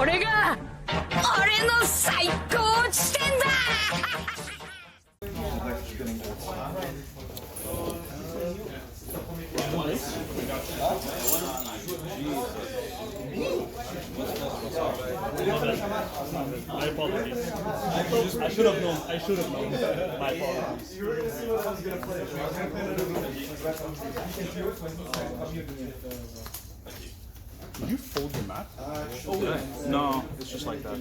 これが俺の最高地点だ。I apologize. I should have known. I should have known. My apologies. Did you fold your mat? No, it's just like that.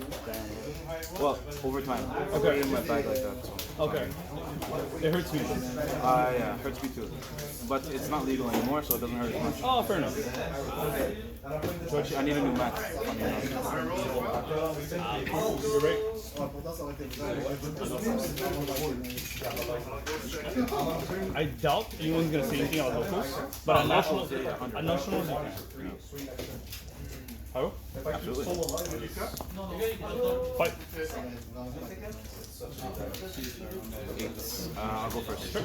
Well, over time. I put it in my bag like that. So. Okay. It hurts me. Yeah, hurts me too. But it's not legal anymore, so it doesn't hurt as much. Oh, fair enough. I need a new mat. You're right. I doubt anyone's gonna say anything about locals, but on nationals, you can. How? Absolutely. Fight. I'll go first. Sure.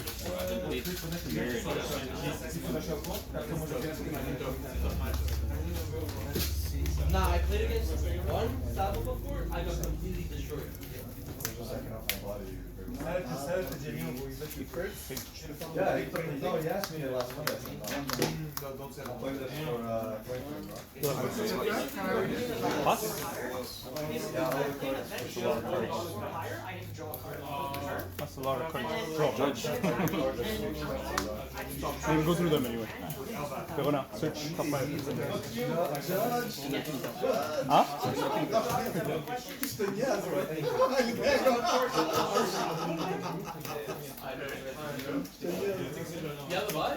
Nah, I played against one Sabo before, I got completely destroyed. Yeah, he asked me last month. What? That's a lot of cards. Draw. Maybe go through them anyway. Okay, go now. Search top 5. Huh? Yeah, the bot?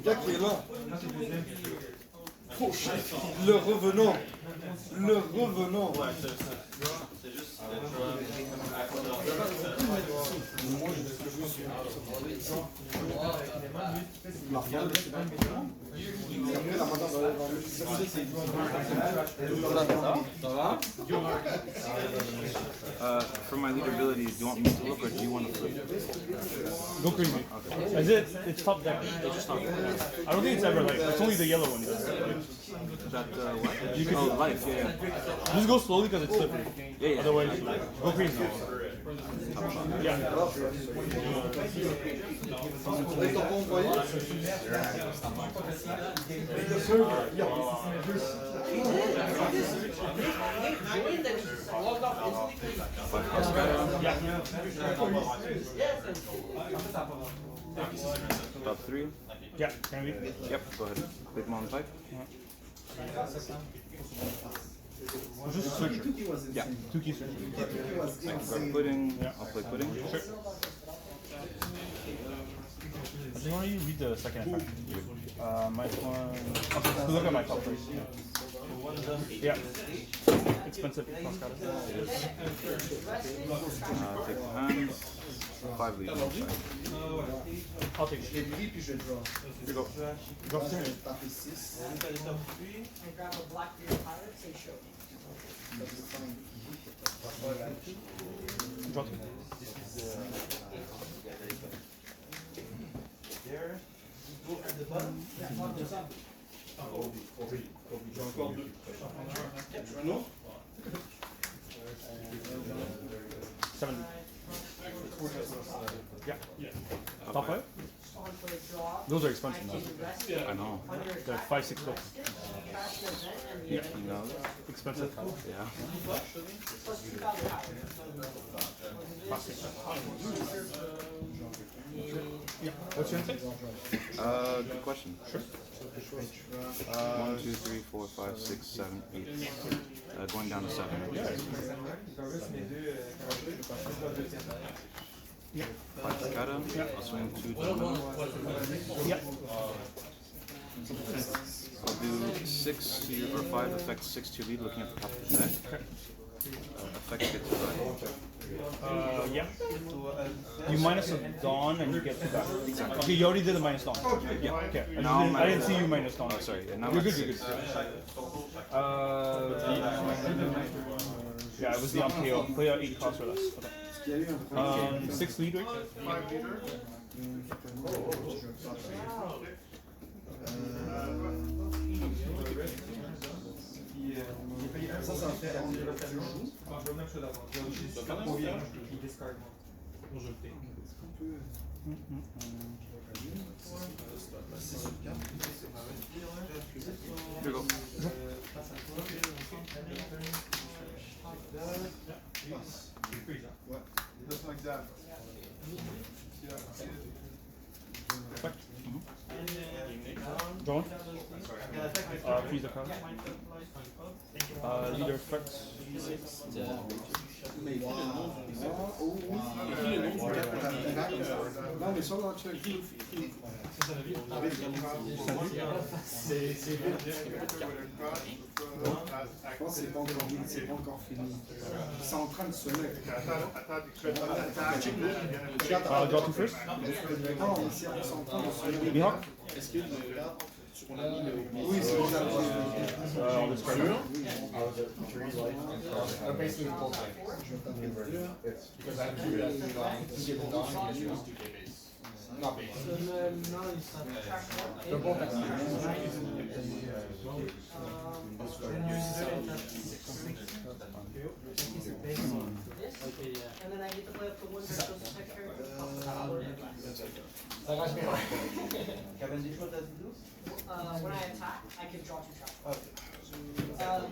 Gars qui est là. Oh shit. Le revenant. Le revenant. For my leaderability, do you want me to look or do you want to flip? Go crazy. Okay. Is it? It's top deck. It's just not I don't think it's ever like. It's only the yellow one. that what? You can life, yeah. Just go slowly because it's slippery. Yeah. Otherwise, go crazy. Yeah. Top 3? Yeah. Can we? Yep, go ahead. Click on 5. Just switch. Yeah. 2 key switch. I can grab pudding. Yeah. I'll play pudding. Sure. Do you want to read the second effect? My one. Okay, look at my top first. Yeah. Expensive. Take the hand. 5 leads. I'll take it. Here you go. Go for it. And grab a Blackbeard pirate, say show. Draw 2. Seven. Yeah. Top 5? Those are expensive now. I know. They're 5, 6 bucks. You know? Expensive. Yeah. Yeah. What's your insight? Good question. Sure. 1, 2, 3, 4, 5, 6, 7, 8. Going down to 7. Yeah. 5 Takata. I'll swing 2 Doflamingo. Yeah. I'll do 6 to your, or 5 effects, 6 to your lead, looking at the top of the deck. Effects get to 5. Yeah. You minus a dawn and you get to that. Exactly. Okay, you already did the minus dawn. Yeah. Okay. Now I didn't see you minus dawn. Oh, sorry. Yeah, now You're I'm good, at you're 6. good. Yeah, it was the KO. Play 8 cost or less. Okay. 6 leader. Ça va faire Here you go. Draw one. Freeze the card. Leader effects. Non, mais sur le check. Je pense que c'est pas encore fini. C'est en train de se mettre. Draw 2 first. Non, mais c'est en train de se mettre. Mihawk. Oui, c'est déjà. On discard. Basically, the whole thing. Because I queued as not base. They're both And then I get to play up to one that goes to take care when I attack, I can draw 2 traps.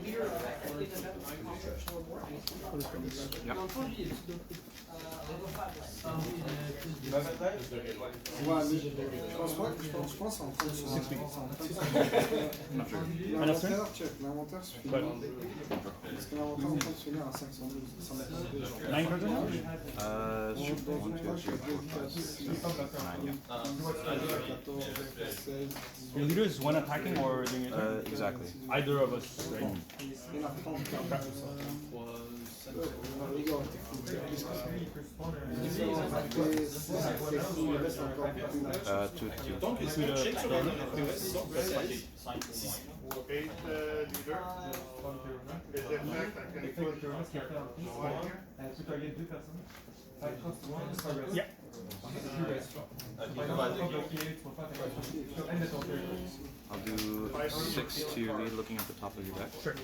Leader effect, I think that my construction will work. Yep. Level 5 less. Ouais, mais je pense pas que c'est en train de se mettre. L'inventaire, check. L'inventaire se finit. Parce que l'inventaire est en train de se finir à 512. 9 cards now? Shoot. 1, 2, 3, 4, 5, 6, 9, yeah. Your leader is one attacking or doing it? Exactly. Either of us, right? Il y en a 30 cartes. Regarde, il reste encore beaucoup. 2, 2. Yeah. I'll do 6 to your lead looking at the top of your deck. Sure.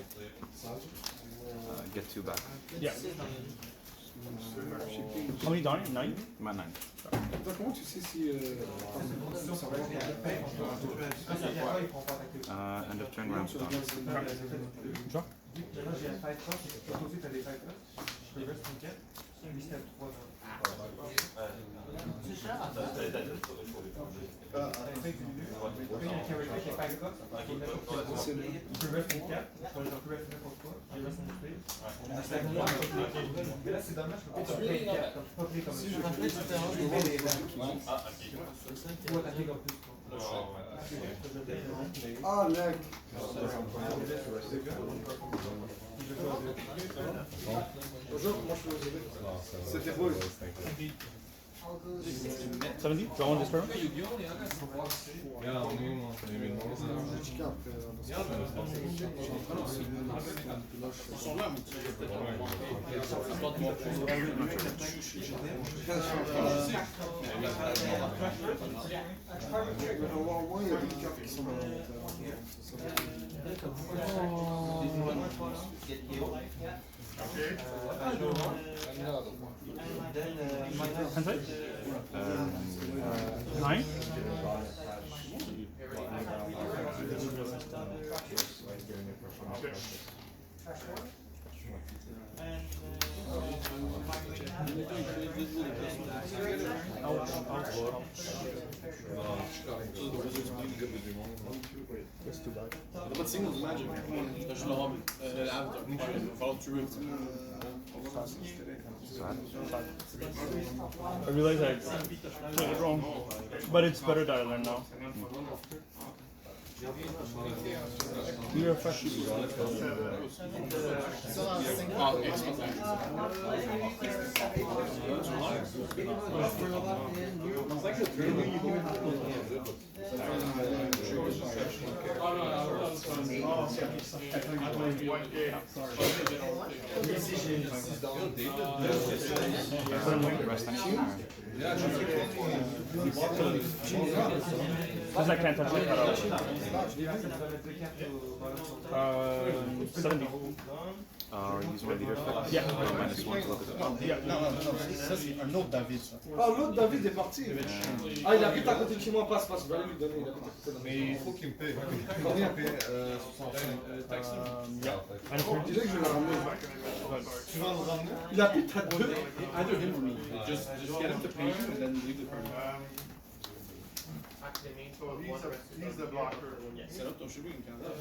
Get 2 back. Yeah. How many dying? 9? I'm at 9. Comment tu sais si End of turn, round stop. Draw. Ah, mec. Bonjour, comment je peux vous aider? C'était beau. 70? Draw one this turn? Normalement, il y a des cartes qui sont dans Hand side? 9? That's too bad. But singles magic. There's no avatar. Follow through it. I realize I played it wrong, but it's better that I learn now. You're a fresh. Rest anything? Or? Because I can't touch the cutout. 70. Use my leader effect? Yeah. -1 to look at it. Yeah. Ça, c'est un autre David, ça. Ah, l'autre David est parti. Ah, il habite à côté de chez moi, passe, je vais aller lui donner. Il habite à côté de moi. Mais il faut qu'il me paye. Combien? 65. Disais que je vais le ramener. Tu vas le ramener? Il habite à 2. Either him or me. Just get him to pay you and then leave the party. He's the blocker. Set up ton shipping in Canada.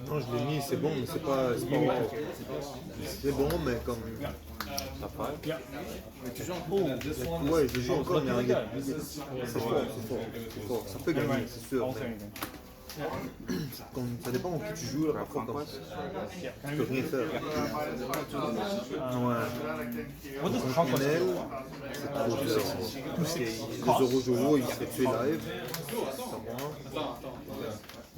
Non, je l'ai mis, c'est bon, mais c'est pas wow. C'est bon, mais comme. Top 5? Yeah. Ouais, je joue encore, mais regarde. C'est fort, c'est fort. Ça peut gagner, c'est sûr. I'll say anything. Ça dépend où tu joues, là, parfois, comme tu peux rien faire. Ouais. Contre Nel, c'est trop dur. Parce que le Zoro, il se fait tuer live.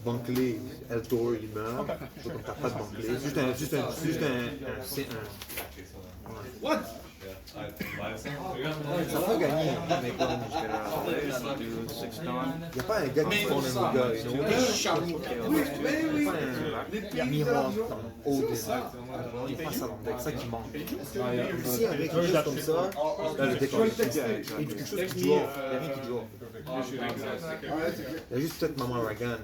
Bankley, Eldor, il meurt. Donc t'as pas de Bankley. Juste un. What? Ça peut gagner, mais comme. Il n'y a pas un gars qui prend un gars, you know? Il n'y a pas un Mihawk dans Oden. Il n'est pas ça dans le deck, c'est ça qui manque. Si il y a quelque chose comme ça, là le deck est et quelque chose qui joue, il n'y a rien qui joue. Il y a juste peut-être Maman Ragan,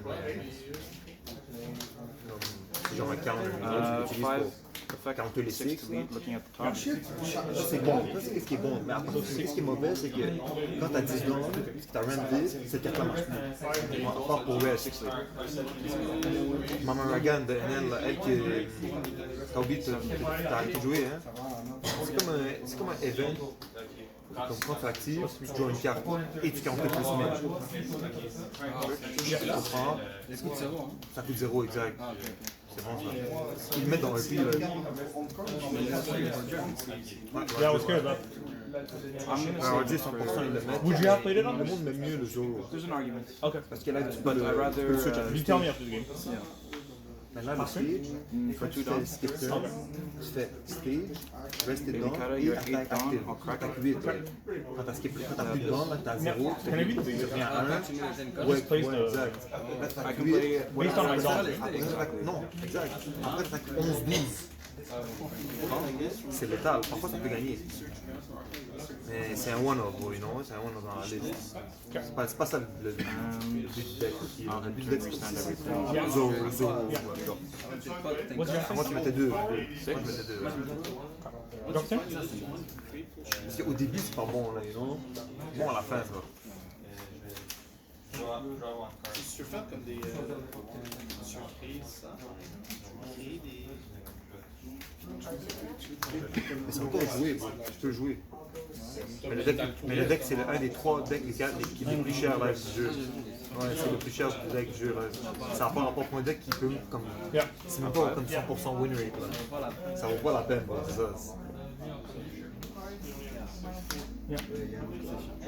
c'est genre un counter que tu utilises pour counter les 6. Ça c'est bon, ça c'est ce qui est bon. Mais après, ce qui est mauvais, c'est que quand t'as 10 dons, t'as run 10, cette carte-là marche plus. À part pour Rest. Maman Ragan de NL, elle qui t'as oublié, t'as arrêté de jouer, hein. C'est comme un event. Donc quand tu actives, tu joues une carte et tu counter plus match. Tu comprends? Ça coûte 0, exact. C'est bon ça. Ils le mettent dans un pile. Yeah, I was scared of that. Alors, Dieu, 100%, ils le mettent. Would you have played it on Le this? monde met mieux le Zoro. There's an argument. Okay. Parce que là, tu But peux I rather. le switch. You tell me after the game. Maintenant, le stage, For tu 2 fais down. skip turn, tu fais stage, reste dedans Kara, et you're attaque 8 active. down or crack. Attaque 8. Quand t'as plus de bande, là t'as 0, tu Can I beat reviens the à 1. Just plays the- Exact. Là I t'attaques can 8. play Based on my zone. Non, exact. Après t'attaques 11-12. C'est létal, parfois ça peut gagner. Mais c'est un one-off, you know, c'est un one-off dans la liste. C'est pas ça le but du deck. Le but du deck c'est Zoro. What's your Moi tu mettais 2. Moi tu mettais 2. Drop 10? Parce qu'au début c'est pas bon là, you know. Bon à la fin ça va. Tu peux faire comme des surprises, ça. Créer des. Mais c'est encore joué, bro. Tu peux jouer. Mais le deck c'est un des 3 decks les plus chers là du jeu. Ouais, c'est le plus cher du deck du jeu là. Ça n'a pas rapport pour un deck qui peut comme. Yeah. C'est même pas comme 100% win rate là. Ça vaut pas la peine, bro, c'est ça. Yeah.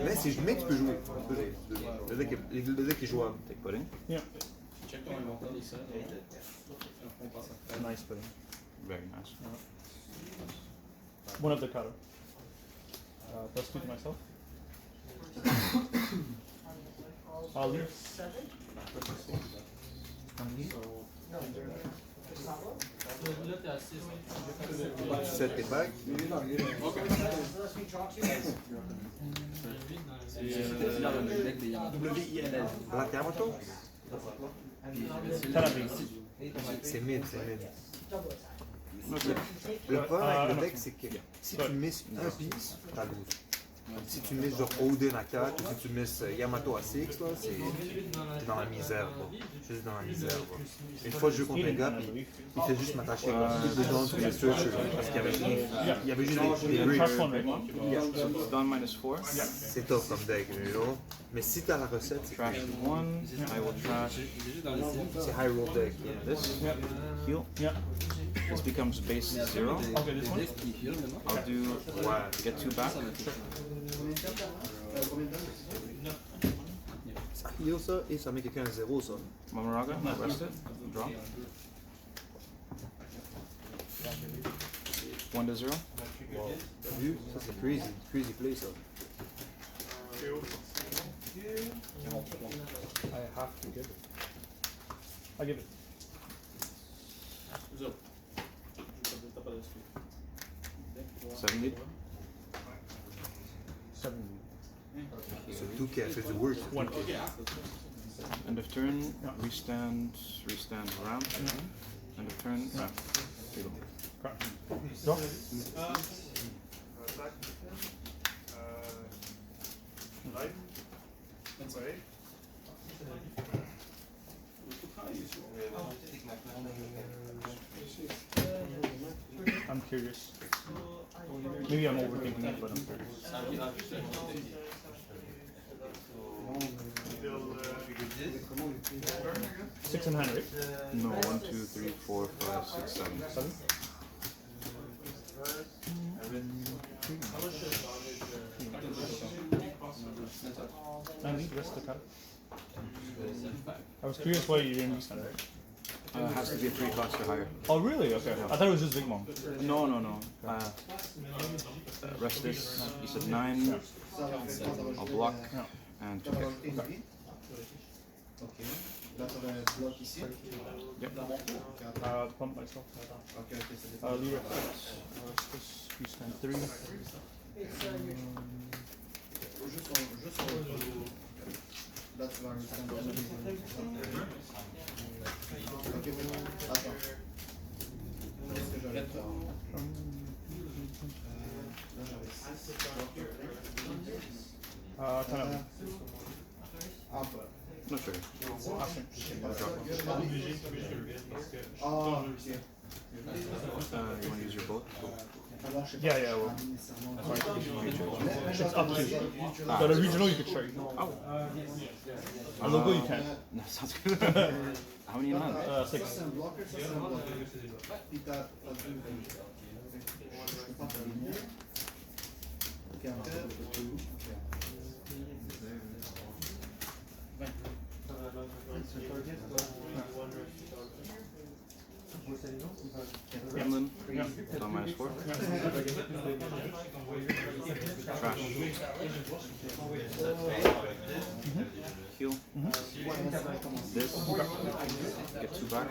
Mais tu peux jouer. Le deck est jouable. Take pudding. Yeah. Check ton inventaire des sets. Nice pudding. Very nice. One of the cutter. Plus 2 to myself. I'll leave. Tu sais tes bagues. Black Yamato? C'est mid. Le problème avec le deck, c'est que si tu misses un piece, t'as lose. Si tu misses genre Oden à 4 ou si tu misses Yamato à 6, là, t'es dans la misère. Juste dans la misère. Une fois je joue contre un gars, puis il fait juste m'attacher tout dedans sur les searchers parce qu'il y avait juste des bricks. It's done -4. C'est tough comme deck, you know? Mais si t'as la recette, c'est Trash 1. I will trash c'est high roll deck. this. Heal. Yeah. This becomes base 0. Okay, this one? I'll do get 2 back. Ça heal ça et ça met quelqu'un à 0 ça. Mamoraga, rest it, draw. 1 to 0. T'as vu? Ça c'est crazy. Crazy play ça. I have to give it. I give it. Zoro. T'as pas d'esprit. 7 lead. 7. C'est tout qui a fait du work. One. End of turn, restand around. End of turn, ah, here you go. Draw. Live. Ouais. I'm curious. Maybe I'm overthinking it, but I'm curious. Still, 6 in hand, right? No, 1, 2, 3, 4, 5, 6, 7. 7. And rest the card. I was curious why you didn't resend it. It has to be a 3 cost or higher. Oh really? Okay. I thought it was just Big Mom. No. Rest this. You said 9. I'll block and 2 hit. Yep. Pump myself. Leave it. You stand 3. Là, tu vas rester dans ok, attends. Qu'est-ce que j'allais faire? Là, j'avais 6. Kind of. Not sure. Ah, ok. You want to use your boat? Alors, je sais Yeah, pas. yeah, well. It's It's up to you. But a regional you could trade. Oh. A local you can't. No, sounds good. How many in hand? 6. Ça, c'est un blocker, ça, c'est un blocker. Puis t'as deux. Je peux pas t'aligner. Puis après, LINLIN, down -4. Trash. Heal. This. Get 2 back.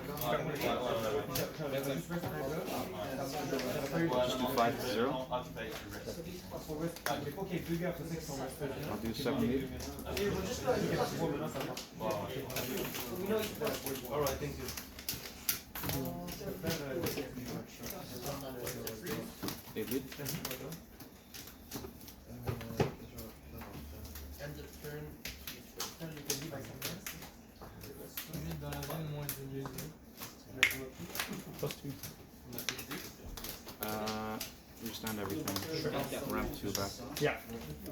Just do 5 to 0. I'll do 7 lead. Alright, thank you. 8 lead. Plus 2. Restand everything. Ramp 2 back. Yeah.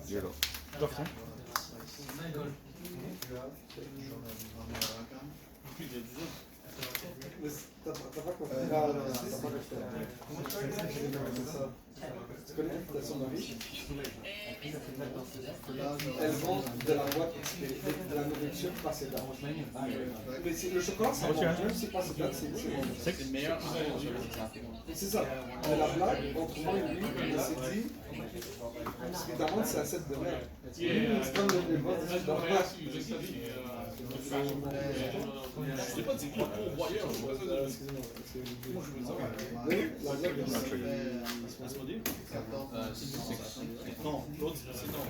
0. Go for 10. t'as pas compris. Tu connais l'application Nami? Elles vendent de la boîte, de la nourriture passée date. Mais le chocolat, c'est bon, même si c'est passé date, c'est bon. C'est le meilleur. C'est ça. Mais la blague, entre moi et lui, il s'est dit, évidemment, c'est un set de merde. C'est comme les boîtes, c'est dans la Je sais pas, c'est quoi pour voyeur. Moi, je veux savoir. La blague, Laisse-moi dire. Non, l'autre, c'est non.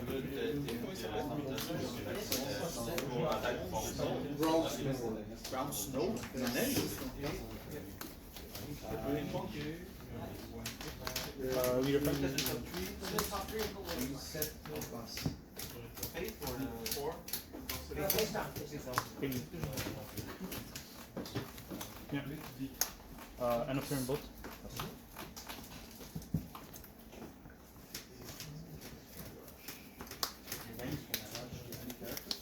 Brown Snow, la neige. Leader effect. Yeah. End of turn both.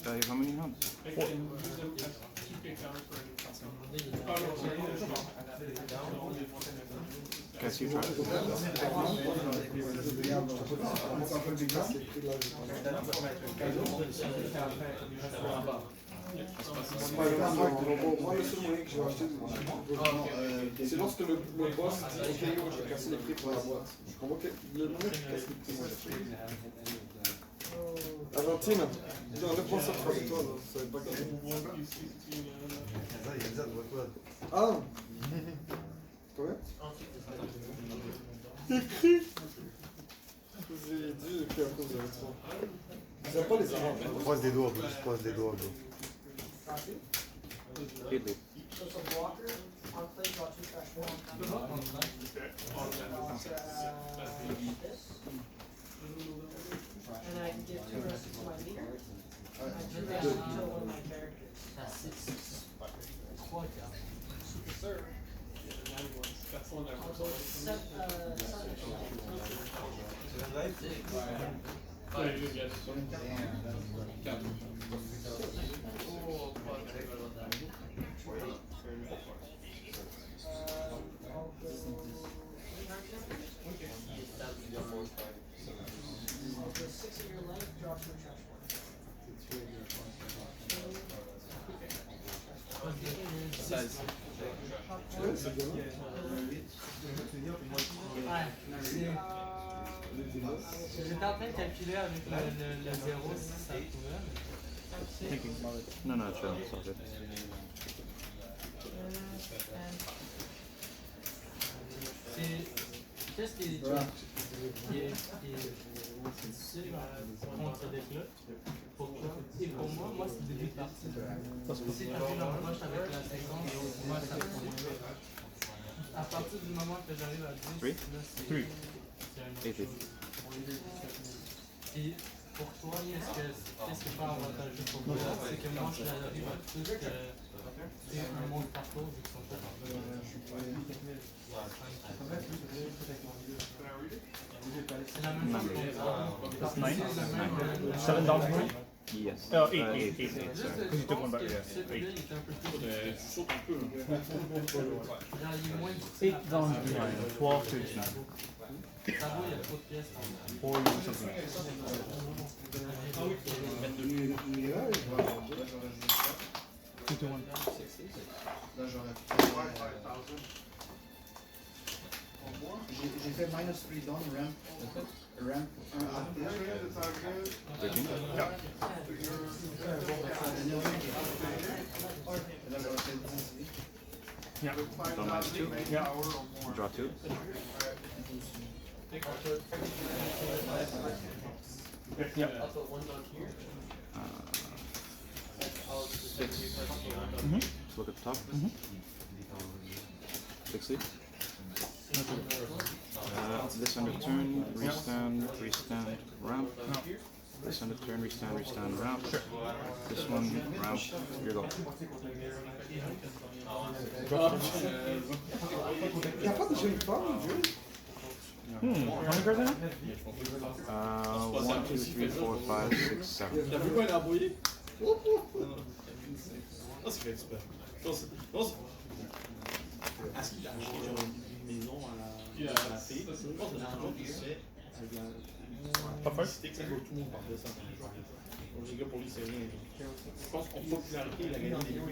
You have how many hands? 4. Okay, so you try it. Moi, le seul moyen que je vais acheter, c'est lorsque le boss dit ok, yo, je vais casser les prix pour la boîte. Je comprends que le moment que je casse les prix, Argentine, enlève-moi ça pour toi, là. Ça va pas gagner. Ah! Combien? Écrit! J'ai dit écrit à cause de ça. Vous n'avez pas les arabes. Croise des doigts, bro. Croise des doigts, bro. Idli. So it's a blocker, on play, draw 2 trash, 1 this. And I can give 2 rest to my leader. I do that until one of my characters. Sir. Also, the 6 of your life, draw 2 trash 1. J'étais en train de calculer avec le 0 si ça pouvait. No, no, chill. It's all good. Qu'est-ce qui est difficile contre ce deck-là pour toi? Et pour moi, c'est le début de partie. Si tu as fait l'approche avec la séquence, moi ça me fait. À partir du moment que j'arrive à 10, là c'est un autre chose. Et pour toi, qu'est-ce qui est pas avantageux pour toi? C'est que moi j'arrive à tout c'est un monde parcours vu qu'ils sont pas c'est la même chose That's 9. pour 7 down point? Yes. Oh, 8. Juste Because you took one back, yeah. celui-là, il est un peu plus difficile. Saute un peu. Genre, il est moins difficile 8 down behind. 12, 13. Ça vaut, il y a trop de pièces. 4 something. Two to 1. J'ai fait minus 3 down, ramp 1 up. Breaking. Yeah. Draw minus 2. Yeah. Draw 2. Yeah. 6. Let's look at the top. 60. This end of turn, restand, ramp. This end of turn, restand, ramp. This one, ramp, you're go. Il n'y a pas de jeune femme, Dieu? How many cards are there? 1, 2, 3, 4, 5, 6, 7. T'as vu quoi, il a envoyé? Ah, c'est fait super. Est-ce qu'il a acheté genre une maison à la fille? Je pense que c'est un autre qui se fait avec la. Pas first? C'est que ça vaut tout le monde par de ça. Donc les gars, pour lui, c'est rien. Je pense qu'en popularité, il a gagné des millions.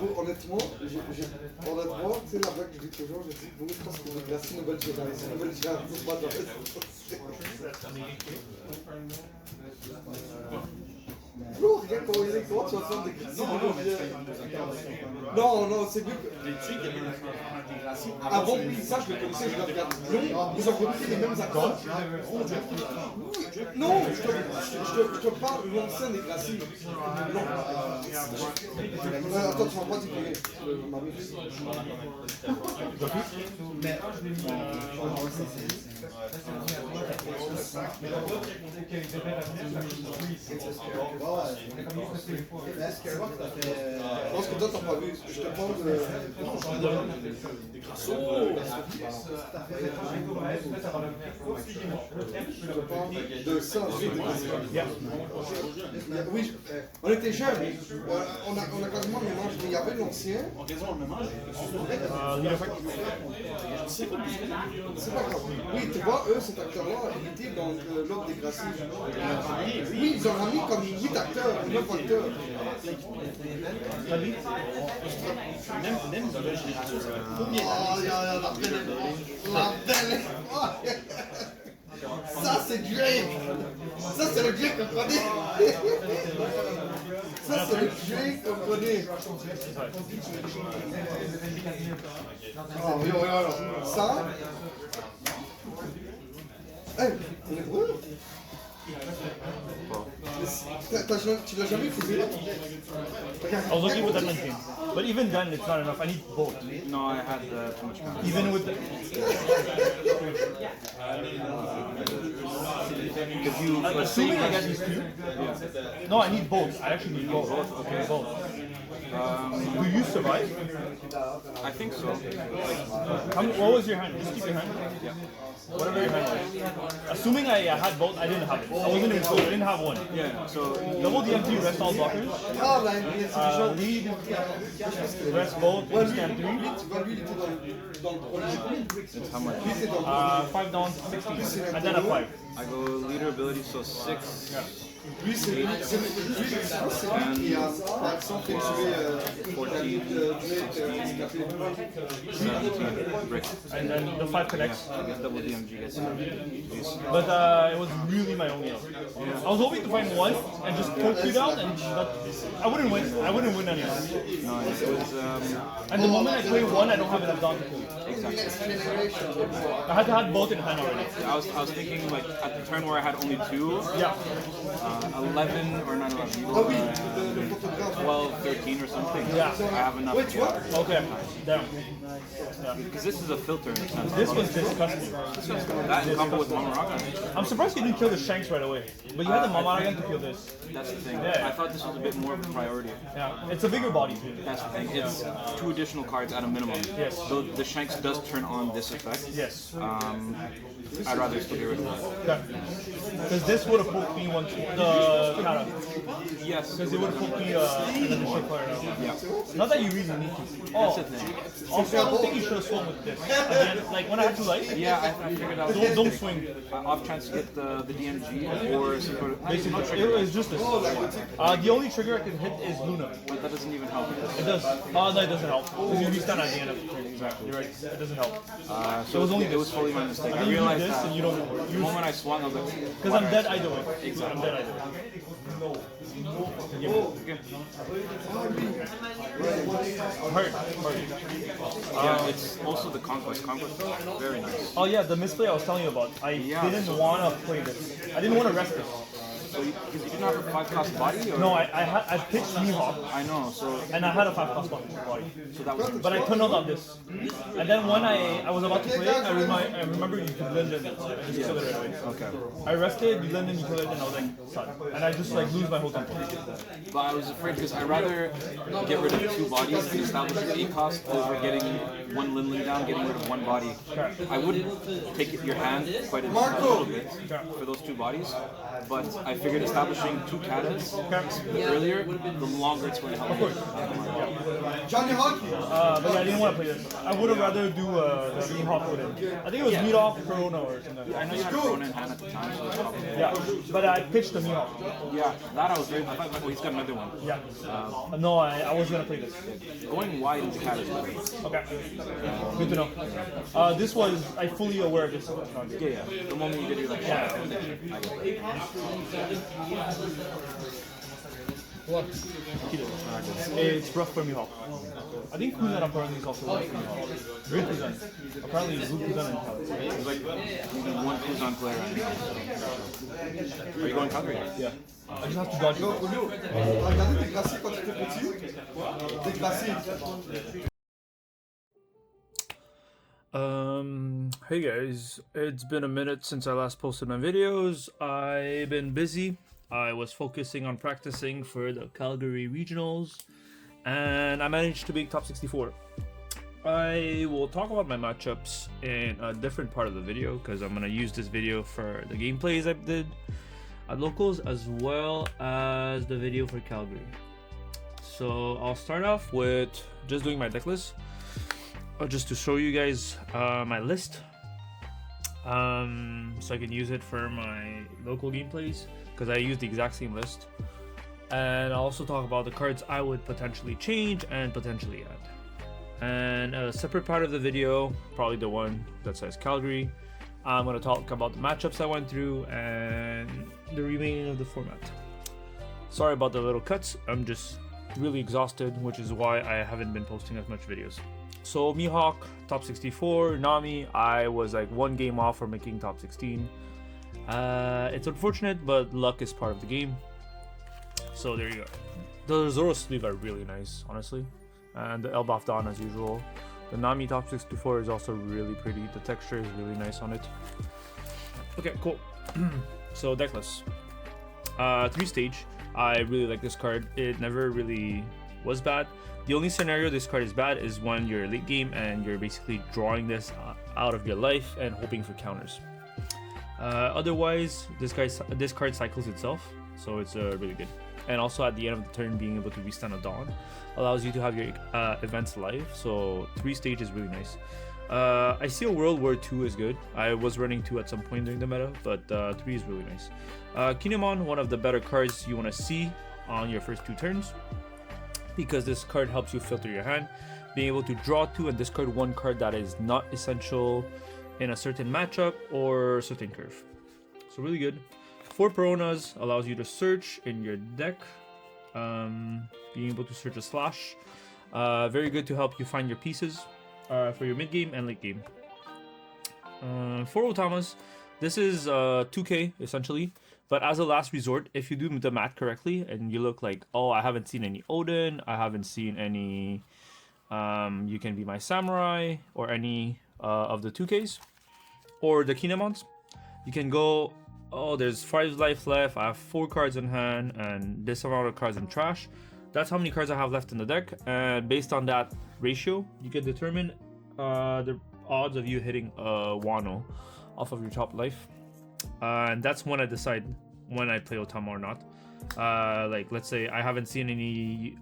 Bon, honnêtement, tu sais, la blague que je dis toujours, je dis, bon, je pense que c'est la nouvelle génération, c'est pas dans non, regarde comment il est, comment tu vas faire des critiques. Non, c'est mieux que. Avant ça, je le connaissais, je le regarde. Ils ont repris les mêmes accords. Non, je te parle de l'ancien des classiques. Non. Attends, tu m'as pas dit combien. Je pense que toi, t'as pas vu. Je te parle de. Je te parle de ça. Oui, on était jeunes. On a quasiment le même âge. Il y avait l'ancien. C'est pas grave. Oui, tu vois, eux, cet acteur-là, il était dans l'autre des Gracies. Oui, ils ont mis comme 8 acteurs, 9 acteurs. Même dans la génération, ça va être combien La belle. Ça, c'est Drake. Ça, c'est le Drake qu'on connaît. Ça, c'est le Drake qu'on connaît. Oh, yo, ça. Hey, on est heureux. Tu l'as jamais fait? I was looking with that team, but even then, it's not enough. I need both. No, I had too much time. Even with If you assuming I get these two. No, I need both. I actually need both. Okay, both. Do you survive? I think so. What was your hand? Just keep your hand. Yeah. Whatever your hand was. Assuming I had both, I didn't have it. I wasn't even close. I didn't have one. Yeah. So Double DMT, rest all blockers. Lead, rest both, stand 3. it's how much? 5 down, 16. And then a 5. I go leader ability, so 6. Lui, c'est lui qui a, par exemple, fait tuer Drake, 17 brick. And then the 5 connects. I guess double DMG gets But it was really my only out. I was hoping to find one and just poke you down, and I wouldn't win. I wouldn't win anyway. No, it was And the moment I play one, I don't have enough down to kill you. I had to have both in hand already. I was thinking like at the turn where I had only 2. Yeah. 11 or not 11. 12, 13 or something. Yeah. I have enough. To get Okay. Damn. because this is a filter in a sense. This was disgusting. That in combo with Mamaraga. I'm surprised you didn't kill the Shanks right away. But you had the Mamaragan to kill this. That's the thing. Yeah. I thought this was a bit more of a priority. Yeah. It's a bigger body too. That's the thing. It's 2 additional cards at a minimum. Yes. Though the Shanks does turn on this effect. Yes. I'd rather still get rid of it. Because this would have poked me once the Kata. Yes. Because it would have poked me an initial player out. Yeah. Not that you really need to. That's the thing. Also, I don't think you should have swung with this. Again, like when I had 2 life, Yeah, I figured out. don't swing. Off chance to get the DMG or some sort of. Basically, no it trigger. was just this. The only trigger I can hit is Luna. But that doesn't even help. It does. No, it doesn't help. Because you restand at the end of the turn. Exactly. You're right. It doesn't help. So it was fully my mistake. I realized this that and you don't know. the moment I swung, I was like, Because I'm dead either way. Exactly. I'm dead either way. Hurt. Yeah, it's also the conquest. Conquest is very nice. Oh yeah, the misplay I was telling you about. I didn't want to play this. I didn't want to rest this. So because you didn't have a 5-cost body? Or? No, I pitched Mihawk. I know, so... And I had a 5-cost body. So that was... But I tunneled on this. And then when I was about to play it, I remember you could LINLIN it. I just killed it right away. Okay. I rested, you LINLIN, you killed it, and I was like, son. And I just like lose my whole tempo. But I was afraid because I'd rather get rid of 2 bodies and establish an 8-cost over getting 1 LINLIN down, getting rid of 1 body. I would take your hand quite a little bit for those 2 bodies. But I figured establishing 2 katas earlier, the longer it's going to help. Of course. Johnny Hockey. But yeah, I didn't want to play this. I would have rather do the Mihawk with it. I think it was Mihawk, Corona or something. I know you had Corona in hand at the time, so probably... Yeah, but I pitched the Mihawk. Yeah, that I was very... I thought, oh, he's got another one. Yeah. No, I was going to play this. Going wide into kat is better. Okay. Good to know. This was... I fully aware of this. Yeah. The moment you did, you're like, yeah. I get it. What? It's rough for Mihawk. I think Kuzan apparently is also rough for Mihawk. Very Kuzan. Apparently it's Blue Kuzan and Palace. It's like one Kuzan player right now. Are you going Calgary? Yeah. I just have to dodge it. Regardez tes glaciers quand tu étais petit. Tes glaciers. Hey guys, it's been a minute since I last posted my videos. I've been busy. I was focusing on practicing for the Calgary regionals, and I managed to make top 64. I will talk about my matchups in a different part of the video because I'm gonna use this video for the gameplays I did at locals as well as the video for Calgary. So I'll start off with just doing my deck list, just to show you guys my list, so I can use it for my local gameplays because I use the exact same list. And I'll also talk about the cards I would potentially change and potentially add. And a separate part of the video, probably the one that says Calgary, I'm going to talk about the matchups I went through and the remaining of the format. Sorry about the little cuts, I'm just really exhausted, which is why I haven't been posting as much videos. So Mihawk, top 64, Nami, I was like one game off from making top 16. It's unfortunate, but luck is part of the game. So there you go. The Zoro sleeve are really nice, honestly. And the Elbaf Dawn as usual. The Nami top 64 is also really pretty. The texture is really nice on it. Okay, cool. So Decklist. 3-stage. I really like this card. It never really was bad. The only scenario this card is bad is when you're late game and you're basically drawing this out of your life and hoping for counters. Otherwise, this card cycles itself, so it's really good. And also at the end of the turn, being able to restand a Dawn allows you to have your events live. So 3-stage is really nice. I see a world where 2 is good. I was running 2 at some point during the meta, but 3 is really nice. Kinemon, one of the better cards you want to see on your first 2 turns, because this card helps you filter your hand, being able to draw 2 and discard 1 card that is not essential in a certain matchup or certain curve. So really good. 4 Peronas allows you to search in your deck, being able to search a slash. Very good to help you find your pieces for your mid game and late game. 4 Otamas. This is 2k essentially, but as a last resort, if you do the math correctly and you look like, oh, I haven't seen any Oden, I haven't seen any You Can Be My Samurai, or any of the 2ks, or the Kinemons, you can go, oh, there's 5 life left, I have 4 cards in hand, and this amount of cards in trash. That's how many cards I have left in the deck, and based on that ratio, you can determine the odds of you hitting a Wano off of your top life. And that's when I decide when I play Otama or not. Like, let's say I haven't seen any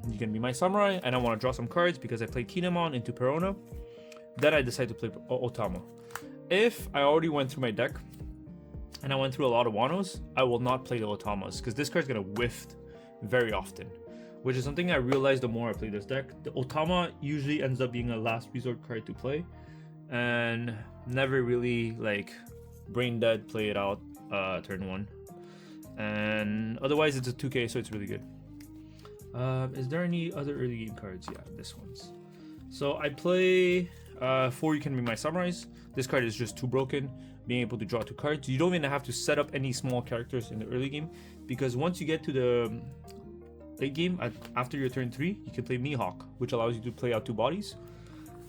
You Can Be My Samurai, and I want to draw some cards because I played Kinemon into Perona. Then I decide to play Otama. If I already went through my deck and I went through a lot of Wanos, I will not play the Otamas because this card's going to whiff very often, which is something I realized the more I play this deck. The Otama usually ends up being a last resort card to play and never really like brain dead play it out turn 1. And otherwise it's a 2k, so it's really good. Is there any other early game cards? Yeah, this one's. So I play 4 You Can Be My Samurais. This card is just too broken, being able to draw 2 cards. You don't even have to set up any small characters in the early game, because once you get to the late game, after your turn 3, you can play Mihawk, which allows you to play out 2 bodies.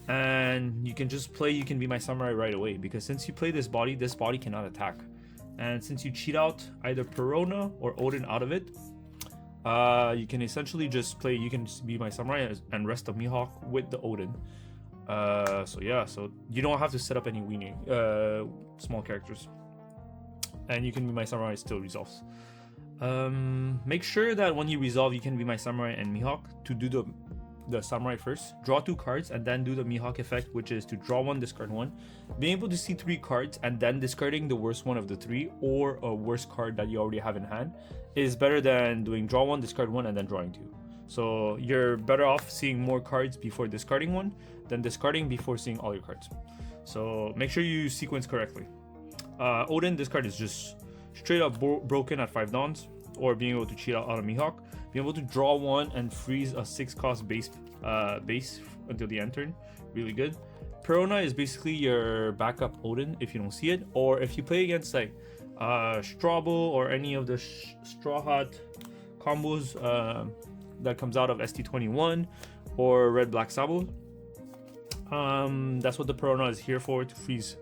And you can just play You Can Be My Samurai right away, because since you play this body cannot attack. And since you cheat out either Perona or Oden out of it, you can essentially just play You Can Be My Samurai and rest of Mihawk with the Oden. So yeah, so you don't have to set up any weaning small characters, and You Can Be My Samurai still resolves. Make sure that when you resolve You Can Be My Samurai and Mihawk, to do the Samurai first, draw 2 cards, and then do the Mihawk effect, which is to draw 1, discard 1. Being able to see 3 cards and then discarding the worst one of the 3 or a worst card that you already have in hand is better than doing draw 1, discard 1, and then drawing 2. So you're better off seeing more cards before discarding 1 than discarding before seeing all your cards. So make sure you sequence correctly. Oden, this card is just straight up broken at 5 dawns, or being able to cheat out of Mihawk. Being able to draw 1 and freeze a 6-cost base until the end turn, really good. Perona is basically your backup Oden if you don't see it, or if you play against like Strabo or any of the strawhat combos that comes out of ST21 or Red Black Sabo. That's what the Perona is here for, to freeze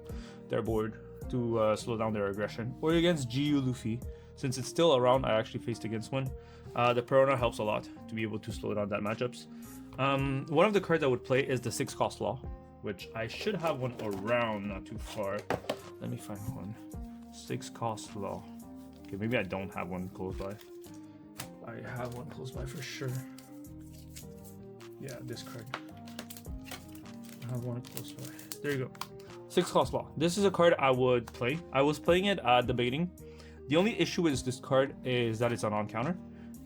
their board, to slow down their aggression. Or against GU Luffy, since it's still around, I actually faced against one. The Piranha helps a lot to be able to slow down that matchups. One of the cards I would play is the 6-cost Law, which I should have one around, not too far. Let me find one. 6-cost Law. Okay, maybe I don't have one close by. I have one close by for sure. Yeah, this card. I have one close by. There you go. 6-cost Law. This is a card I would play. I was playing it at the beginning. The only issue with this card is that it's an on-counter.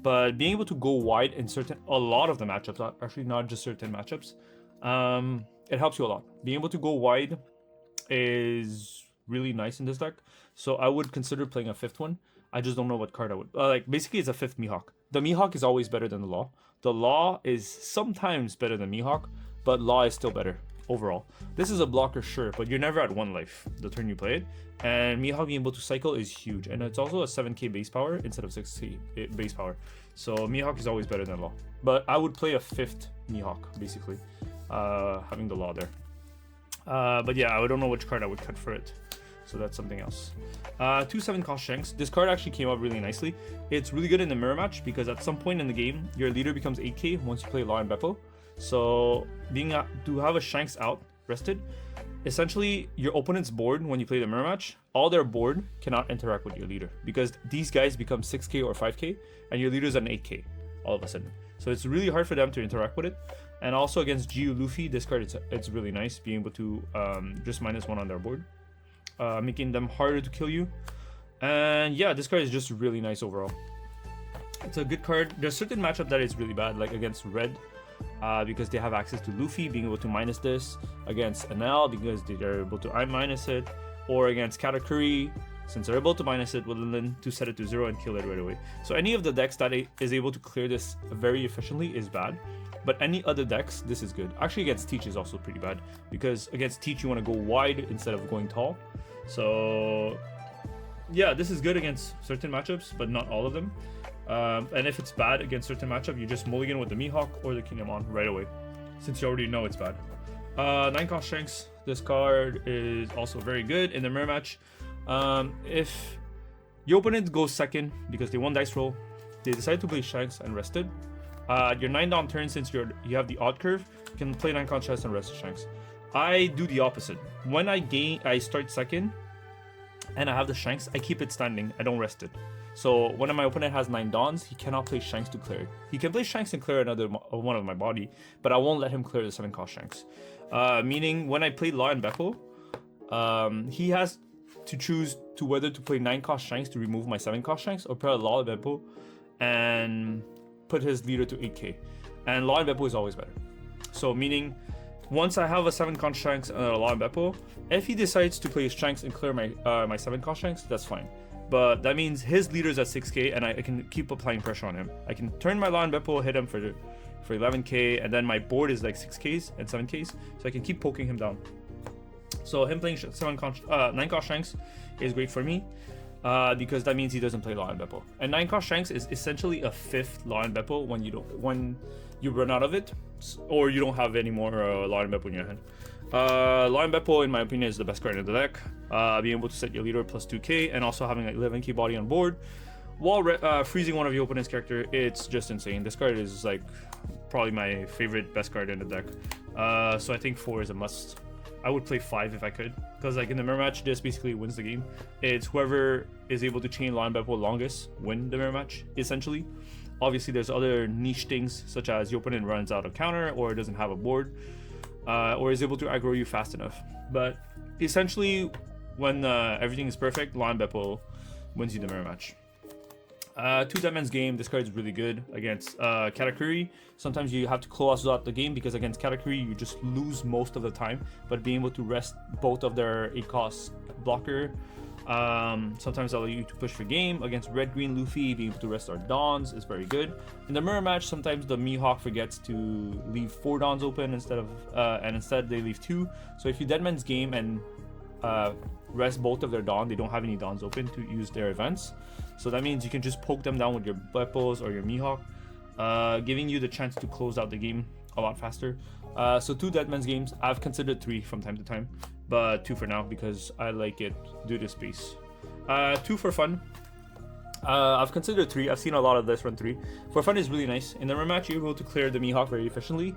But being able to go wide in a lot of the matchups, actually not just certain matchups, it helps you a lot. Being able to go wide is really nice in this deck. So I would consider playing a 5th one. I just don't know what card I would. Basically, it's a 5th Mihawk. The Mihawk is always better than the Law. The Law is sometimes better than Mihawk, but Law is still better overall. This is a blocker, sure, but you're never at 1 life the turn you play it. And Mihawk being able to cycle is huge. And it's also a 7k base power instead of 6k base power. So Mihawk is always better than Law. But I would play a 5th Mihawk, basically, having the Law there. But yeah, I don't know which card I would cut for it. So that's something else. 2 7-cost Shanks. This card actually came out really nicely. It's really good in the mirror match because at some point in the game, your leader becomes 8k once you play LawBepo. So to have a Shanks out rested, essentially your opponent's board when you play the mirror match, all their board cannot interact with your leader because these guys become 6k or 5k and your leader's an 8k all of a sudden. So it's really hard for them to interact with it. And also against Luffy, this card it's really nice being able to just -1 on their board, making them harder to kill you. And yeah, this card is just really nice overall. It's a good card. There's certain matchup that is really bad, like against Red, because they have access to Luffy, being able to minus this, against NL because they're able to minus it, or against Katakuri, since they're able to minus it with LINLIN to set it to 0 and kill it right away. So any of the decks that is able to clear this very efficiently is bad, but any other decks, this is good. Actually against Teach is also pretty bad, because against Teach you want to go wide instead of going tall. So yeah, this is good against certain matchups, but not all of them. And if it's bad against certain matchup, you just mulligan with the Mihawk or the Kingdom on right away, since you already know it's bad. 9-cost Shanks. This card is also very good in the mirror match. If your opponent goes second because they won dice roll, they decide to play Shanks and rest it. Your 9-down turn, since you have the odd curve, you can play 9-cost Shanks and rest Shanks. I do the opposite. When I start second and I have the Shanks, I keep it standing. I don't rest it. So when my opponent has 9 dawns, he cannot play Shanks to clear it. He can play Shanks and clear another one of my body, but I won't let him clear the 7-cost Shanks. Meaning when I play LawBepo, he has to choose to whether to play 9-cost Shanks to remove my 7-cost Shanks, or play LawBepo and put his leader to 8k. And LawBepo is always better. So meaning, once I have a 7-cost Shanks and a LawBepo, if he decides to play Shanks and clear my 7-cost Shanks, that's fine. But that means his leader's at 6k and I can keep applying pressure on him. I can turn my LawBepo, hit him for 11k, and then my board is like 6ks and 7ks, so I can keep poking him down. So him playing 9-cost Shanks is great for me, because that means he doesn't play LawBepo. And 9-cost Shanks is essentially a 5th LawBepo when you run out of it, or you don't have any more LawBepo in your hand. LawBepo, in my opinion, is the best card in the deck. Being able to set your leader plus 2k and also having like 11k body on board while freezing one of your opponent's character, it's just insane. This card is like probably my favorite best card in the deck. So I think 4 is a must. I would play 5 if I could, because like in the mirror match, this basically wins the game. It's whoever is able to chain LawBepo longest win the mirror match, essentially. Obviously, there's other niche things, such as your opponent runs out of counter or doesn't have a board, or is able to aggro you fast enough. But essentially, when everything is perfect, LawBepo wins you the mirror match. 2 Deadman's game, this card is really good against Katakuri. Sometimes you have to close out the game because against Katakuri you just lose most of the time, but being able to rest both of their 8-cost blocker sometimes allow you to push for game. Against Red-Green Luffy, being able to rest our dawns is very good. In the mirror match, sometimes the Mihawk forgets to leave 4 dawns open instead of and instead they leave 2. So if you Deadman's game and rest both of their dawn, they don't have any dawns open to use their events. So that means you can just poke them down with your Bepos or your Mihawk, giving you the chance to close out the game a lot faster. So 2 Deadman's games. I've considered 3 from time to time, but 2 for now because I like it due to space. 2 for fun. I've considered 3. I've seen a lot of this run 3. For fun is really nice. In the rematch, you're able to clear the Mihawk very efficiently.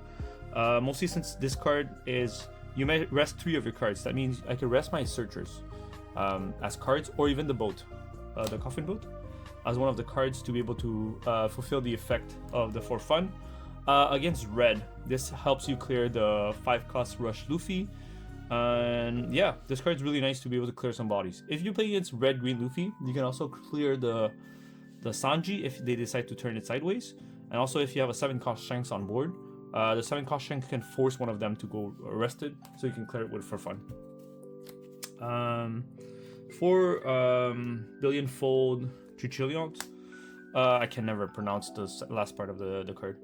Mostly since this card is, you may rest 3 of your cards. That means I can rest my searchers as cards, or even the boat, the coffin boat, as one of the cards to be able to fulfill the effect of the for fun. Against red, this helps you clear the 5-cost rush Luffy. And yeah, this card's really nice to be able to clear some bodies. If you play against red-green Luffy, you can also clear the Sanji if they decide to turn it sideways. And also if you have a 7-cost Shanks on board, the 7-cost Shanks can force one of them to go arrested, so you can clear it with for fun. For Billion-fold Trichillions, I can never pronounce the last part of the card.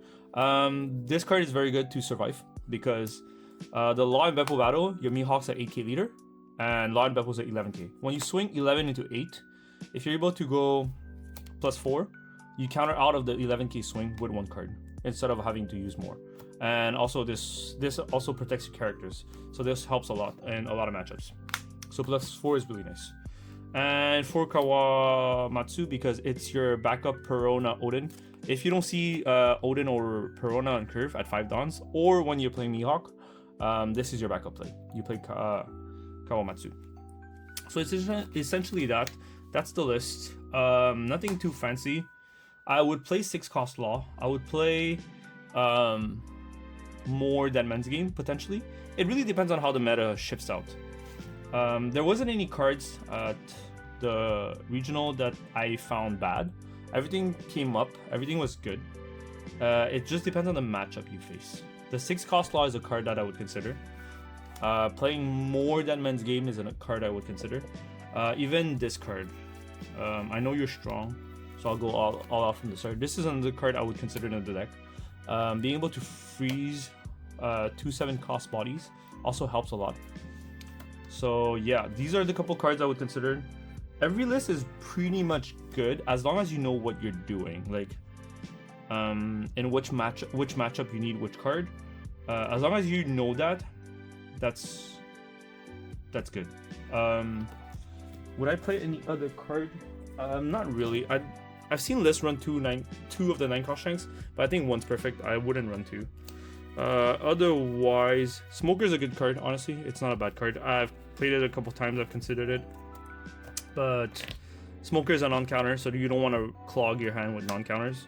This card is very good to survive because the LawBepo battle, your Mihawk's at 8k leader, and LawBepo's at 11k. When you swing 11 into 8, if you're able to go +4, you counter out of the 11k swing with 1 card instead of having to use more. And also this also protects your characters, so this helps a lot in a lot of matchups. So +4 is really nice. And for Kawamatsu, because it's your backup Perona Oden. If you don't see Oden or Perona on curve at 5 dons, or when you're playing Mihawk, this is your backup play. You play Kawamatsu. So it's essentially that's the list. Nothing too fancy. I would play 6-cost Law. I would play more Deadman's game potentially. It really depends on how the meta shifts out. There wasn't any cards at the regional that I found bad. Everything came up. Everything was good. It just depends on the matchup you face. The 6-cost Law is a card that I would consider. Playing more Deadman's game is a card I would consider. Even this card. I know you're strong, so I'll go all out from the start. This is another card I would consider in the deck. Being able to freeze 2 7-cost bodies also helps a lot. So yeah, these are the couple cards I would consider. Every list is pretty much good as long as you know what you're doing, like in which matchup you need which card. As long as you know that's good. Would I play any other card? Not really. I've seen lists run 2 of the 9-cost Shanks, but I think 1's perfect. I wouldn't run 2. Otherwise, Smoker's a good card. Honestly, it's not a bad card. I've played it a couple times. I've considered it, but Smoker's a non-counter, so you don't want to clog your hand with non-counters.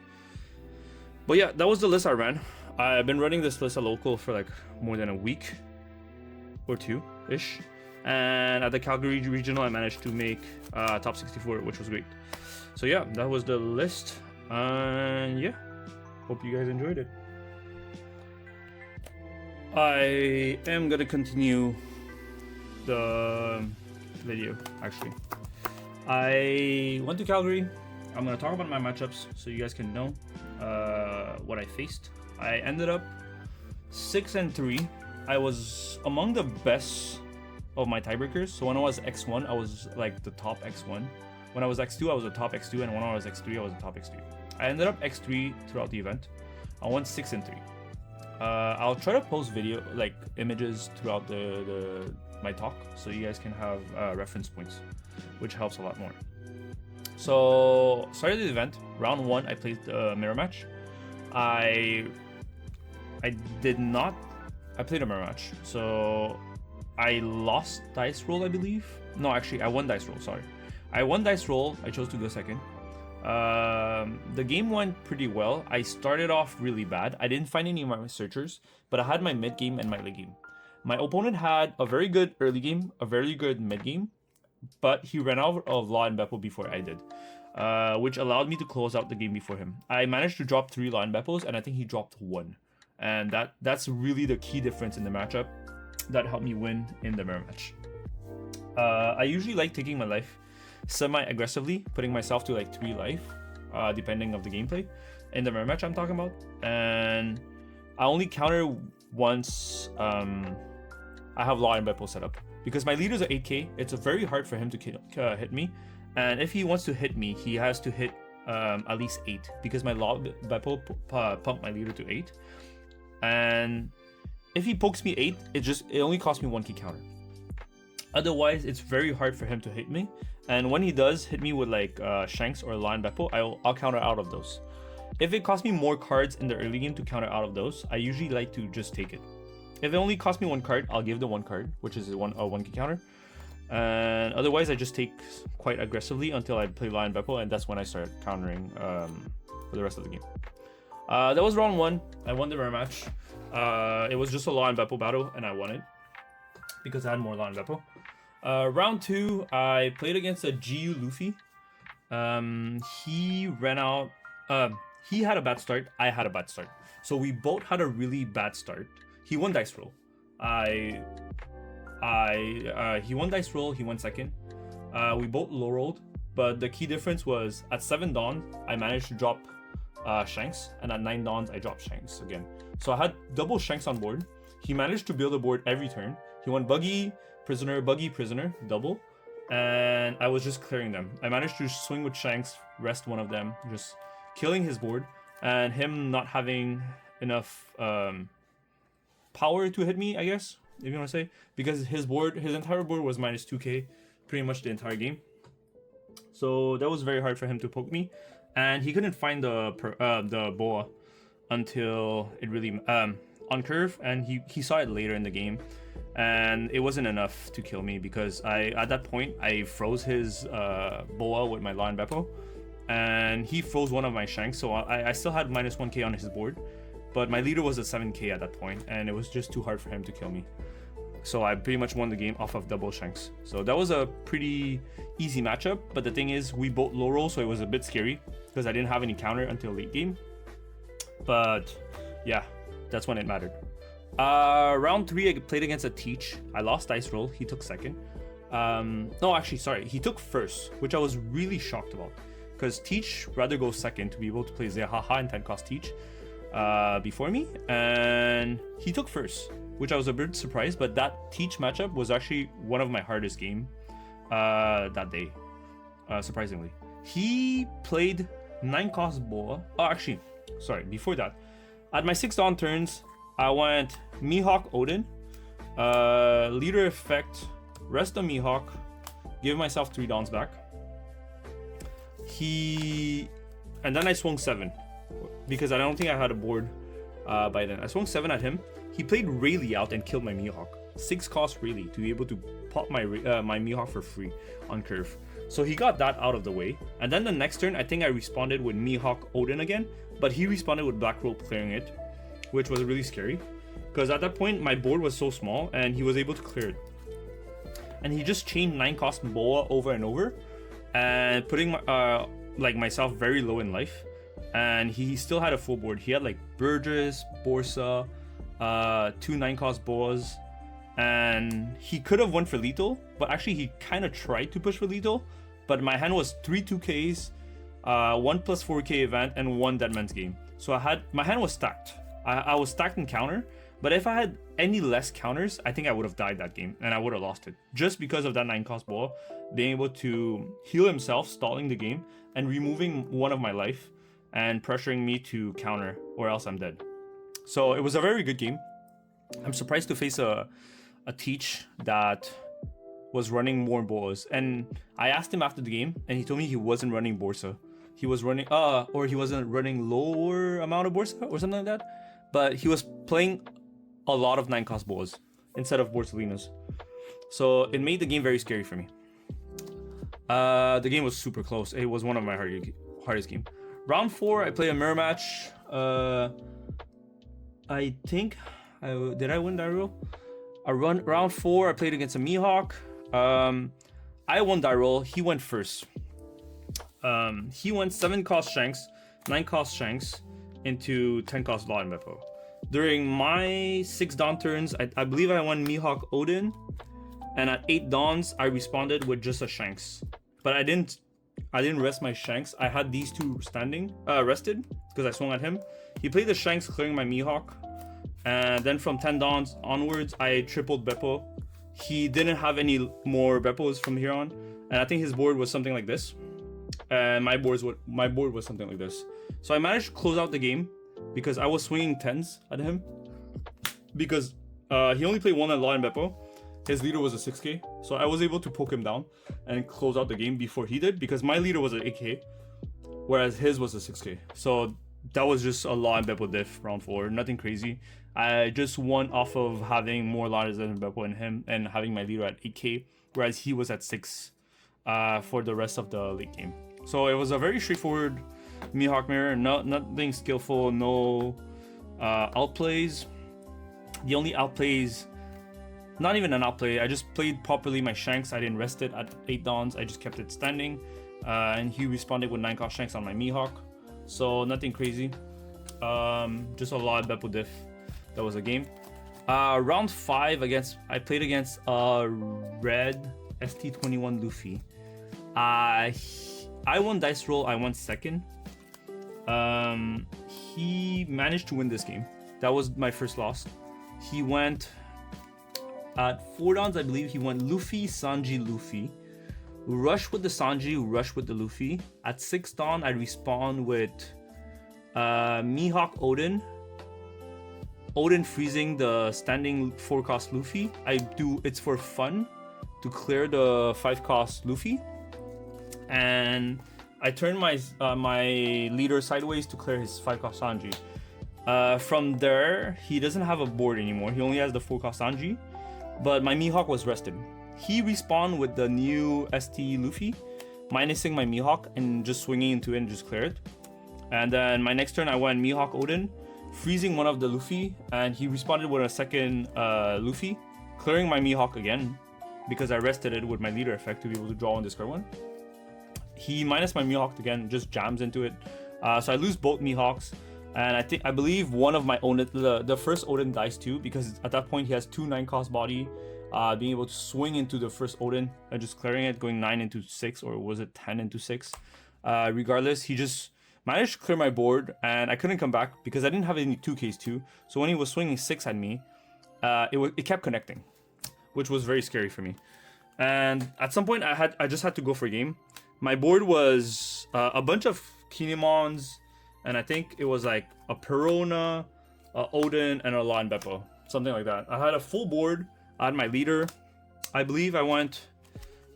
But yeah, that was the list I ran. I've been running this list at local for like more than a week or 2-ish, and at the Calgary regional, I managed to make top 64, which was great. So yeah, that was the list, and yeah, hope you guys enjoyed it. I am gonna continue the video. Actually, I went to Calgary. I'm gonna talk about my matchups so you guys can know what I faced. I ended up 6-3. I was among the best of my tiebreakers. So when I was X1, I was like the top X1. When I was X2, I was the top X2, and when I was X3, I was the top X3. I ended up X3 throughout the event. I went 6-3. I'll try to post video, like images throughout my talk, so you guys can have reference points, which helps a lot more. So started the event. Round 1, I played the mirror match. I played a mirror match, so I lost dice roll, I believe. No, actually, I won dice roll. Sorry, I won dice roll. I chose to go second. The game went pretty well. I started off really bad. I didn't find any of my searchers, but I had my mid game and my late game. My opponent had a very good early game, a very good mid game, but he ran out of LawBepo before I did, which allowed me to close out the game before him. I managed to drop 3 LawBepos, and I think he dropped 1. And that's really the key difference in the matchup that helped me win in the mirror match. I usually like taking my life semi-aggressively, putting myself to like 3 life, depending of the gameplay. In the mirror match I'm talking about, and I only counter once I have LawBepo set up, because my leaders are 8k. It's very hard for him to hit me, and if he wants to hit me, he has to hit at least 8, because my LawBepo pumped my leader to 8, and if he pokes me 8, it only costs me 1 key counter. Otherwise, it's very hard for him to hit me. And when he does hit me with like Shanks or LawBepo, I'll counter out of those. If it costs me more cards in the early game to counter out of those, I usually like to just take it. If it only costs me 1 card, I'll give the 1 card, which is a 1k counter. And otherwise, I just take quite aggressively until I play LawBepo, and that's when I start countering for the rest of the game. That was round 1. I won the rematch. It was just a LawBepo battle, and I won it because I had more LawBepo. Round 2, I played against a GU Luffy. He ran out. He had a bad start. I had a bad start. So we both had a really bad start. He won dice roll. He won dice roll. He won second. We both low rolled, but the key difference was at 7 dawn I managed to drop Shanks, and at 9 dawns I dropped Shanks again. So I had double Shanks on board. He managed to build a board every turn. He won buggy, prisoner, double, and I was just clearing them. I managed to swing with Shanks, rest one of them, just killing his board, and him not having enough power to hit me, I guess, if you want to say, because his entire board was minus 2k pretty much the entire game. So that was very hard for him to poke me, and he couldn't find the boa until it really on curve, and he saw it later in the game, and it wasn't enough to kill me because at that point I froze his boa with my LawBepo, and he froze one of my Shanks, so I still had minus 1k on his board, but my leader was at 7k at that point, and it was just too hard for him to kill me. So I pretty much won the game off of double Shanks. So that was a pretty easy matchup, but the thing is we both low roll, so it was a bit scary because I didn't have any counter until late game. But yeah, that's when it mattered. Round 3 I played against a Teach. I lost dice roll. He took second. No, actually, sorry, he took first, which I was really shocked about, because Teach rather go second to be able to play Zehaha and 10 cost Teach before me, and he took first, which I was a bit surprised. But that Teach matchup was actually one of my hardest game that day, surprisingly. He played 9 cost boa. Oh, actually, sorry, before that, at my 6 dawn turns, I went Mihawk Oden, leader effect, rest of Mihawk, give myself 3 dawns back. And then I swung 7 because I don't think I had a board by then. I swung 7 at him. He played Rayleigh out and killed my Mihawk. 6 cost Rayleigh to be able to pop my Mihawk for free on curve. So he got that out of the way. And then the next turn, I think I responded with Mihawk Oden again, but he responded with Black Roll clearing it, which was really scary because at that point my board was so small and he was able to clear it. And he just chained 9 cost boa over and over and putting like myself very low in life, and he still had a full board. He had like Burgess, Borsa, 2 9 cost boas, and he could have won for lethal, but actually he kind of tried to push for lethal, but my hand was 3 2ks, 1 plus 4k event, and 1 Deadman's game. So my hand was stacked. I was stacked in counter, but if I had any less counters, I think I would have died that game and I would have lost it, just because of that 9 cost boa being able to heal himself, stalling the game, and removing 1 of my life and pressuring me to counter, or else I'm dead. So it was a very good game. I'm surprised to face a Teach that was running more boas, and I asked him after the game and he told me he wasn't running Borsa. He was running or he wasn't running lower amount of Borsa or something like that, but he was playing a lot of 9 cost boas instead of Borsalinas. So it made the game very scary for me. The game was super close. It was one of my hardest game. Round 4, I play a mirror match. I think did I win that roll? Round 4, I played against a Mihawk. I won that roll. He went first. He went 7 cost Shanks, 9 cost Shanks into 10 cost LawBepo. During my 6 dawn turns, I believe I won Mihawk Oden, and at 8 dawns I responded with just a Shanks. But I didn't rest my Shanks. I had these 2 standing rested because I swung at him. He played the Shanks, clearing my Mihawk, and then from 10 dawns onwards I tripled Beppo. He didn't have any more Beppos from here on, and I think his board was something like this, and my board was something like this. So I managed to close out the game because I was swinging 10s at him, because he only played 1 at LawBepo. His leader was a 6k, So I was able to poke him down and close out the game before he did, because my leader was at 8k, whereas his was a 6k. So that was just a LawBepo diff round 4, nothing crazy. I just won off of having more ladders than Bepo in him and having my leader at 8k, whereas he was at 6 for the rest of the late game. So it was a very straightforward Mihawk mirror, nothing skillful, no outplays. The only outplays, not even an outplay, I just played properly my Shanks. I didn't rest it at 8 dawns, I just kept it standing. And he responded with 9 cost Shanks on my Mihawk. So nothing crazy. Just a lot of Bepo diff. That was a game. Round 5 I played against red ST21 Luffy. I won dice roll, I won second. He managed to win this game. That was my first loss. He went at 4 dawns, I believe he went Luffy, Sanji, Luffy. Rush with the Sanji, rush with the Luffy. At 6 dawn, I respawn with Mihawk Oden. Oden freezing the standing 4 cost Luffy. It's for fun to clear the 5 cost Luffy. And I turn my leader sideways to clear his 5 cost Sanji. From there, he doesn't have a board anymore. He only has the 4 cost Sanji. But my Mihawk was rested. He respawned with the new ST Luffy, minusing my Mihawk and just swinging into it and just clear it. And then my next turn, I went Mihawk Oden, freezing one of the Luffy, and he responded with a second Luffy, clearing my Mihawk again because I rested it with my leader effect to be able to draw and discard one. He minus my Mihawk again, just jams into it. So I lose both Mihawks, and I believe one of my Oden, the first Oden dies too, because at that point he has 2 9 cost body, being able to swing into the first Oden and just clearing it, going 9 into 6, or was it 10 into 6? Regardless, he just managed to clear my board, and I couldn't come back because I didn't have any 2Ks too. So when he was swinging 6 at me, it kept connecting, which was very scary for me. And at some point, I just had to go for a game. My board was a bunch of Kinemons, and I think it was like a Perona, a Oden, and a LawBepo, something like that. I had a full board. I had my leader. I believe I went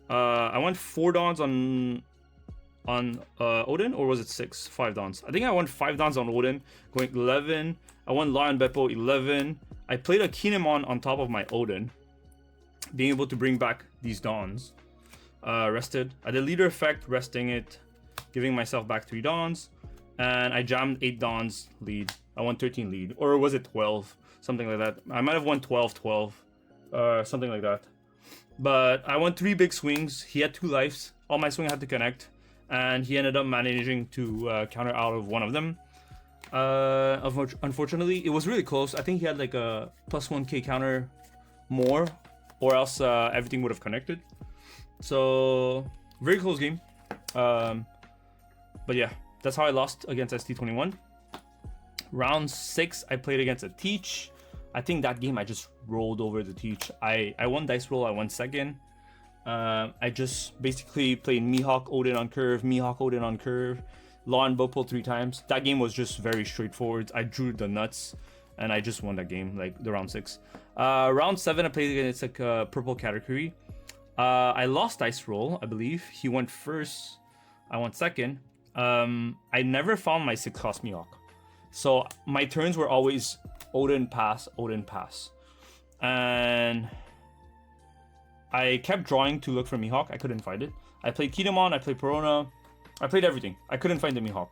4 dawns on Oden, or was it 6? 5 dawns. I think I went 5 dawns on Oden, going 11. I won LawBepo 11. I played a Kinemon on top of my Oden, being able to bring back these dawns. Rested. I did leader effect, resting it, giving myself back 3 dawns, and I jammed 8 dawns lead. I won 13 lead, or was it 12? Something like that. I might have won 12, something like that. But I won 3 big swings. He had 2 lives. All my swing had to connect, and he ended up managing to counter out of one of them. Unfortunately, it was really close. I think he had like a plus 1k counter more, or else everything would have connected. So very close game. But yeah, that's how I lost against ST21. Round 6, I played against a Teach. I think that game I just rolled over the Teach. I won dice roll, I won second. I just basically played Mihawk Oden on curve, Mihawk Oden on curve, LawBepo 3 times. That game was just very straightforward. I drew the nuts and I just won that game, like the round 6. Round 7, I played against like a purple Katakuri. I lost dice roll, I believe. He went first, I went second. I never found my 6 cost Mihawk. So my turns were always Oden pass, Oden pass. And I kept drawing to look for Mihawk. I couldn't find it. I played Kinemon, I played Perona. I played everything. I couldn't find the Mihawk.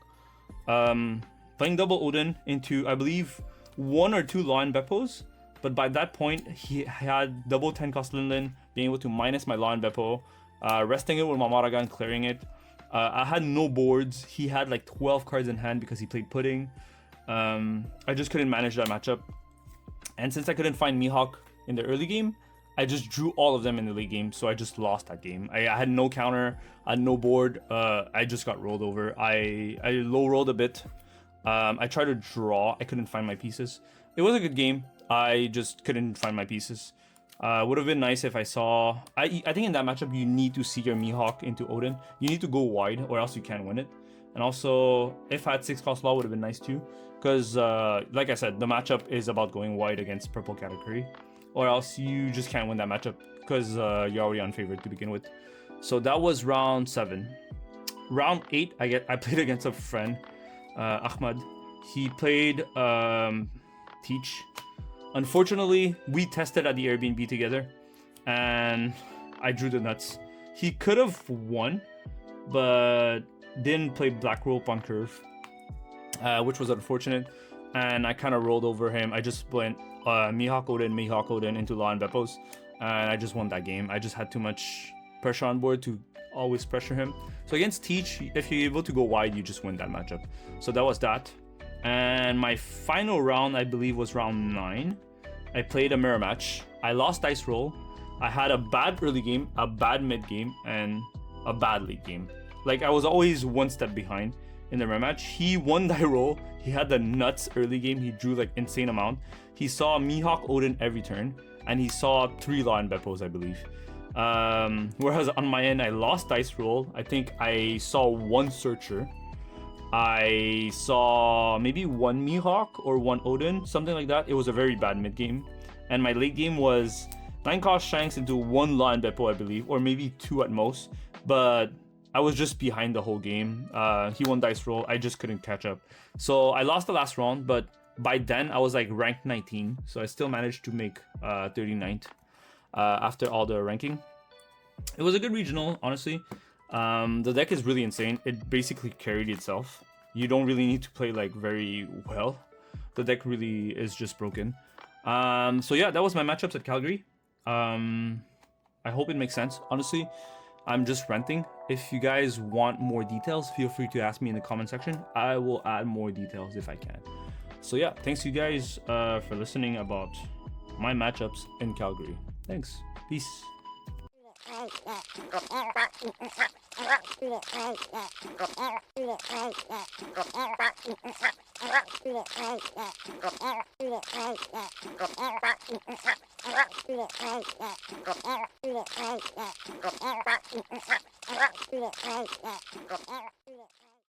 Playing double Oden into, I believe, 1 or 2 LawBepos. But by that point, he had double 10 cost LINLIN, being able to minus my LawBepo, resting it with my Mulligan, clearing it. I had no boards. He had like 12 cards in hand because he played Pudding. I just couldn't manage that matchup. And since I couldn't find Mihawk in the early game, I just drew all of them in the late game, so I just lost that game. I had no counter, I had no board. I just got rolled over. I low rolled a bit. I tried to draw. I couldn't find my pieces. It was a good game. I just couldn't find my pieces. Would have been nice if I saw... I think in that matchup, you need to see your Mihawk into Oden. You need to go wide, or else you can't win it. And also, if I had 6 cost Law, would have been nice too. Because, like I said, the matchup is about going wide against purple Katakuri. Or else you just can't win that matchup. because you're already unfavored to begin with. So that was round 7. Round 8, I played against a friend, Ahmad. He played Teach. Unfortunately, we tested at the Airbnb together, and I drew the nuts. He could have won, but didn't play Black Rope on curve, which was unfortunate. And I kind of rolled over him. I just went Mihawk Oden into LawBepo's, and I just won that game. I just had too much pressure on board to always pressure him. So against Teach, if you're able to go wide, you just win that matchup. So that was that. And my final round, I believe, was round 9. I played a mirror match. I lost dice roll. I had a bad early game, a bad mid game, and a bad late game. Like, I was always one step behind in the mirror match. He won die roll. He had the nuts early game. He drew like insane amount. He saw Mihawk Oden every turn, and he saw 3 LawBepos, I believe. Whereas on my end, I lost dice roll. I think I saw 1 searcher. I saw maybe 1 Mihawk or 1 Oden, something like that. It was a very bad mid game. And my late game was 9 cost Shanks into 1 LawBepo, I believe, or maybe 2 at most. But I was just behind the whole game. He won dice roll. I just couldn't catch up. So I lost the last round, but by then I was like ranked 19. So I still managed to make 39th after all the ranking. It was a good regional, honestly. The deck is really insane. It basically carried itself. You don't really need to play like very well. The deck really is just broken. So yeah, that was my matchups at Calgary. I hope it makes sense. Honestly, I'm just ranting. If you guys want more details, feel free to ask me in the comment section. I will add more details if I can. So yeah, thanks you guys for listening about my matchups in Calgary. Thanks. Peace.